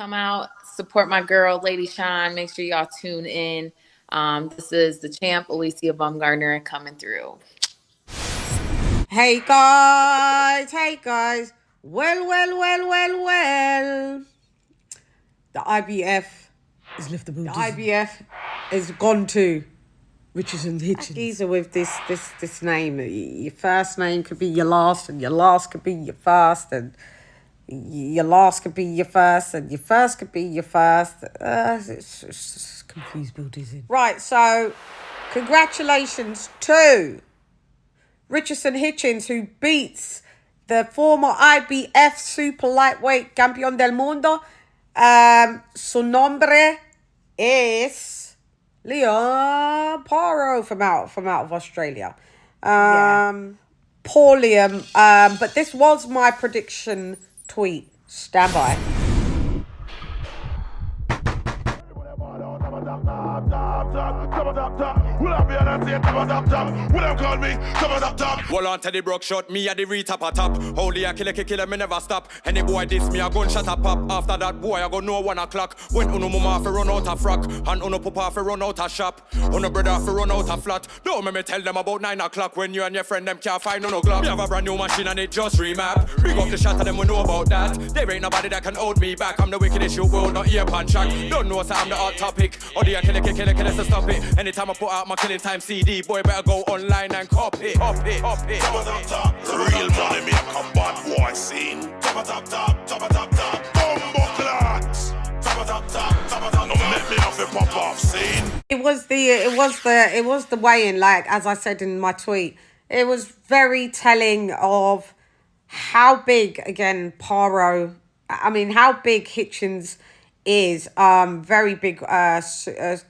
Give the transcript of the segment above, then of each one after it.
come out, support my girl, Lady Sean. Make sure y'all tune in. This is the champ, Alicia Baumgartner, coming through. Hey guys. Well. The IBF He's left the building. The IBF is gone to Richardson Hitchins. geezer with this name. Your first name could be your last, and your last could be your first, and your last could be your first, and your first could be your first. It's Confused Bill Dizzy. right. So, congratulations to Richardson Hitchins, who beats the former IBF super lightweight campeón del mundo. Su nombre es Leon Paro from out of Australia. Poor Liam. But this was my prediction tweet. Stand by. Well on Teddy Brook shot, me at the retap a top. Holy a killer, me never stop. Any boy diss me, a gun shot a pop. After that boy, I go no 1 o'clock. When uno mama fi run out a frock, and uno papa fi run out a shop. Uno brother fi run out a flat. Don't make me tell them about 9 o'clock when you and your friend them can't find no glove. Me have a brand new machine and it just remap. Big up the shot of them, we know about that. There ain't nobody that can hold me back. I'm the wickedest you will, not ear pan track. Don't know so I'm the hot topic. Or the killer, so stop it. Anytime I put out my killing time CD, boy better go online and copy. Top, real money me a combat boy scene. Top, bumbo clocks. Top, no make me off a pop off scene. It was the weigh-in, like as I said in my tweet. It was very telling of how big again how big Hitchins is. Very big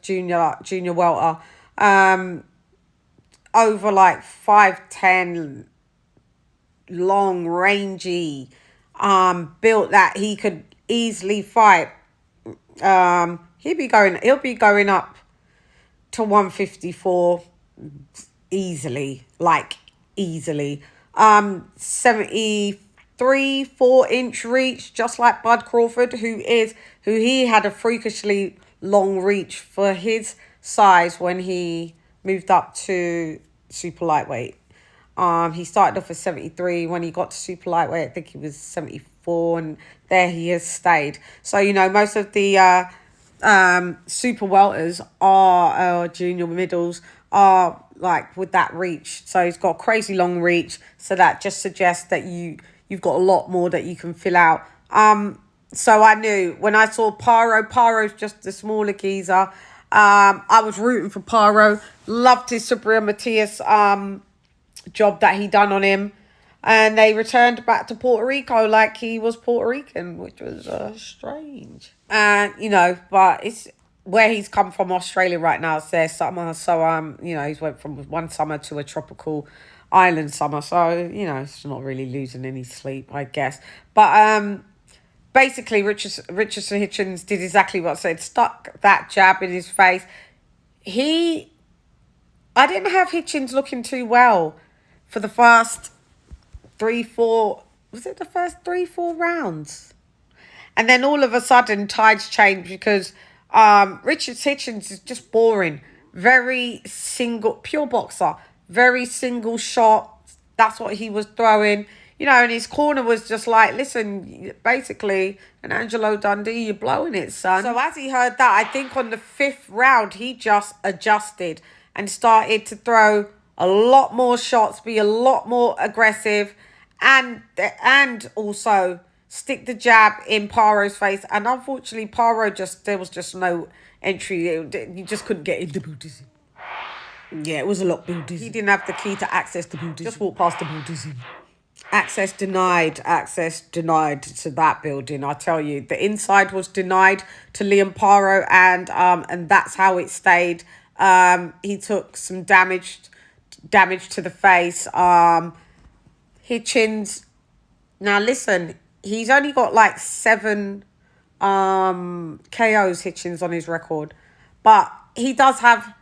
junior welter. Over like 5'10", long, rangy, built that he could easily fight. He'll be going up to 154 easily. 73 4-inch reach, just like Bud Crawford, who he had a freakishly long reach for his size when he moved up to super lightweight. He started off at 73. When he got to super lightweight, I think he was 74, and there he has stayed. So, most of the super welters are junior middles are like with that reach. So he's got crazy long reach. So that just suggests that you've got a lot more that you can fill out. So I knew when I saw Paro's just the smaller geezer. I was rooting for Paro. Loved his Subriel Matias job that he done on him. And they returned back to Puerto Rico like he was Puerto Rican, which was strange. And, but it's where he's come from, Australia right now. It's their summer. So, he's went from one summer to a tropical island summer. So, it's not really losing any sleep, I guess. But basically, Richardson Hitchins did exactly what I said. Stuck that jab in his face. I didn't have Hitchins looking too well for the first 3-4. Was it the first 3-4 rounds? And then all of a sudden, tides changed because Richardson Hitchins is just boring. Very pure boxer. Very single shot. That's what he was throwing. And his corner was just like, listen, basically, an Angelo Dundee, you're blowing it, son. So as he heard that, I think on the 5th round, he just adjusted and started to throw a lot more shots, be a lot more aggressive, and also stick the jab in Paro's face. And unfortunately, there was just no entry. You just couldn't get into Bill Dizzy. Yeah, it was a lot Bill Dizzy. He didn't have the key to access the Bill Dizzy. Just walked past the Bill Dizzy. Access denied to that building. I tell you, the inside was denied to Liam Paro, and that's how it stayed. He took some damage to the face. Hitchins. Now listen, he's only got like 7 KOs, Hitchins, on his record, but he does have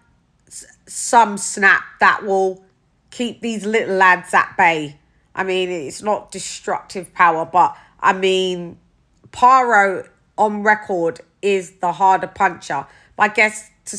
some snap that will keep these little lads at bay. I mean, it's not destructive power, but I mean, Paro on record is the harder puncher. I guess to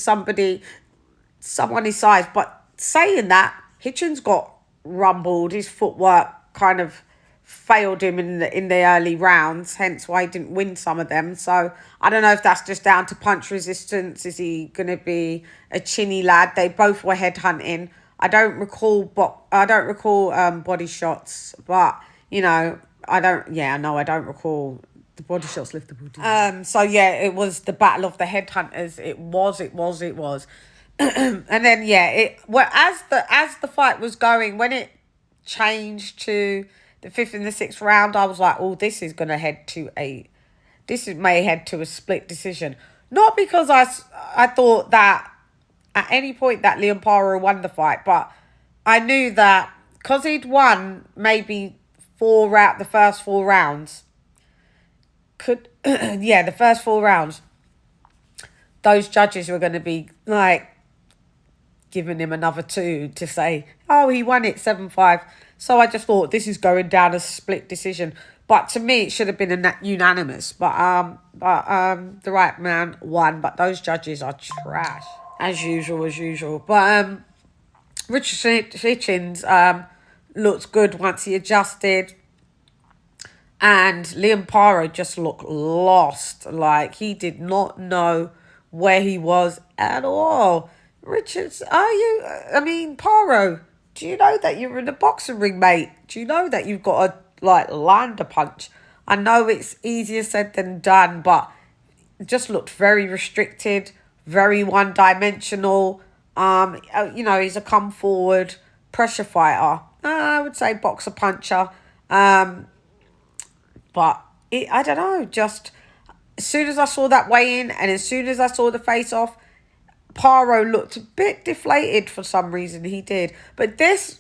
someone his size. But saying that, Hitchins got rumbled. His footwork kind of failed him in the early rounds, hence why he didn't win some of them. So I don't know if that's just down to punch resistance. Is he going to be a chinny lad? They both were headhunting. I don't recall body shots, but I don't recall. The body shots left the body. So yeah, it was the battle of the headhunters. It was. And then as the fight was going, when it changed to the 5th and the 6th round, I was like, oh, this may head to a split decision. Not because I thought that at any point that Liam Paro won the fight, but I knew that because he'd won maybe the first 4 rounds. The first 4 rounds, those judges were going to be like giving him another 2 to say, oh, he won it 7-5. So I just thought this is going down a split decision. But to me, it should have been a unanimous. But the right man won. But those judges are trash as usual. But Richardson Hitchins looked good once he adjusted. And Liam Paro just looked lost. Like, he did not know where he was at all. Paro, do you know that you're in a boxing ring, mate? Do you know that you've got to, land a punch? I know it's easier said than done, but it just looked very restricted, very one-dimensional. He's a come-forward pressure fighter. I would say boxer-puncher. But I don't know, just as soon as I saw that weigh-in and as soon as I saw the face-off, Paro looked a bit deflated for some reason. He did. But this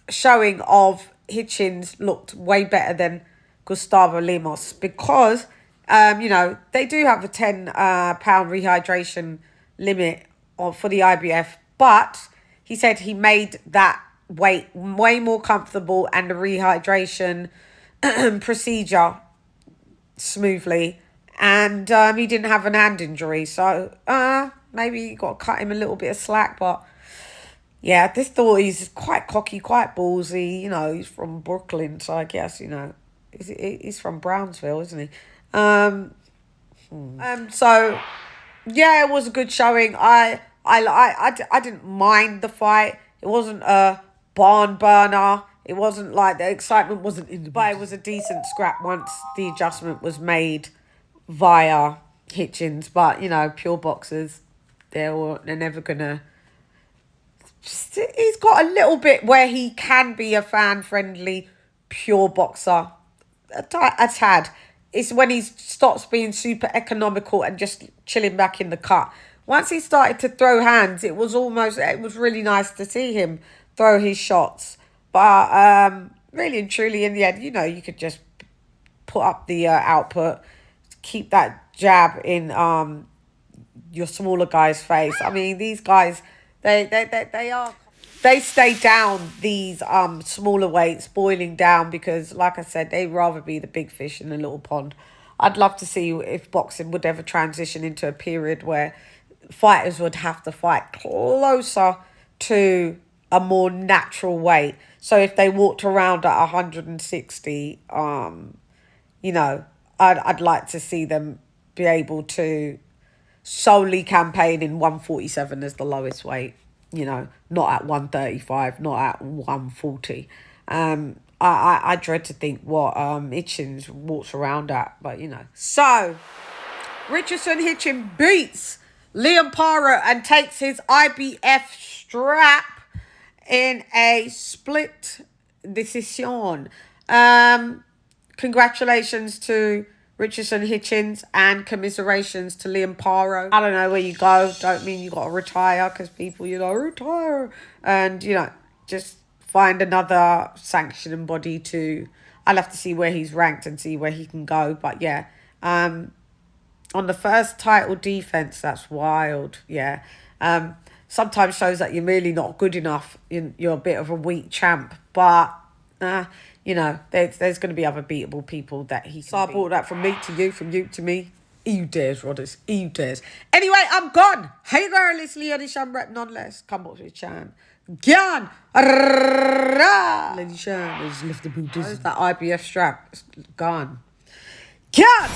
showing of Hitchins looked way better than Gustavo Lemos because, they do have a 10-pound rehydration limit for the IBF. But he said he made that weight way more comfortable and the rehydration procedure smoothly, and he didn't have an hand injury, so maybe you got to cut him a little bit of slack. But yeah, this thought he's quite cocky, quite ballsy. He's from Brooklyn, so I guess he's from Brownsville, isn't he? So yeah, it was a good showing. I didn't mind the fight. It wasn't a barn burner. It wasn't like the excitement wasn't in the but it was a decent scrap once the adjustment was made via Hitchins. But, pure boxers, they're never going to... He's got a little bit where he can be a fan-friendly pure boxer. A tad. It's when he stops being super economical and just chilling back in the cut. Once he started to throw hands, it was really nice to see him throw his shots. But really and truly, in the end, you could just put up the output, keep that jab in your smaller guy's face. I mean, these guys, they stay down these smaller weights, boiling down because, like I said, they'd rather be the big fish in a little pond. I'd love to see if boxing would ever transition into a period where fighters would have to fight closer to a more natural weight. So if they walked around at 160, I'd like to see them be able to solely campaign in 147 as the lowest weight, not at 135, not at 140. I dread to think what Hitchins walks around at, but So, Richardson Hitchins beats Liam Paro and takes his IBF strap in a split decision. Congratulations to Richardson Hitchins and commiserations to Liam Paro. I don't know where you go. Don't mean you got to retire because people, retire. And, just find another sanctioning body to... I'll have to see where he's ranked and see where he can go. But, yeah. On the first title defense, that's wild. Yeah. Sometimes shows that you're really not good enough. You're a bit of a weak champ. But You know, there's going to be other beatable people that he can So I brought that from me to you, from you to me. You dares, Rodders. You dares. Anyway, I'm gone. Hey, girl, it's Lady Shan rep none less. Come watch the Chan. Gyan. Lady Shan has left the boot. That IBF strap. It's gone. Gyan.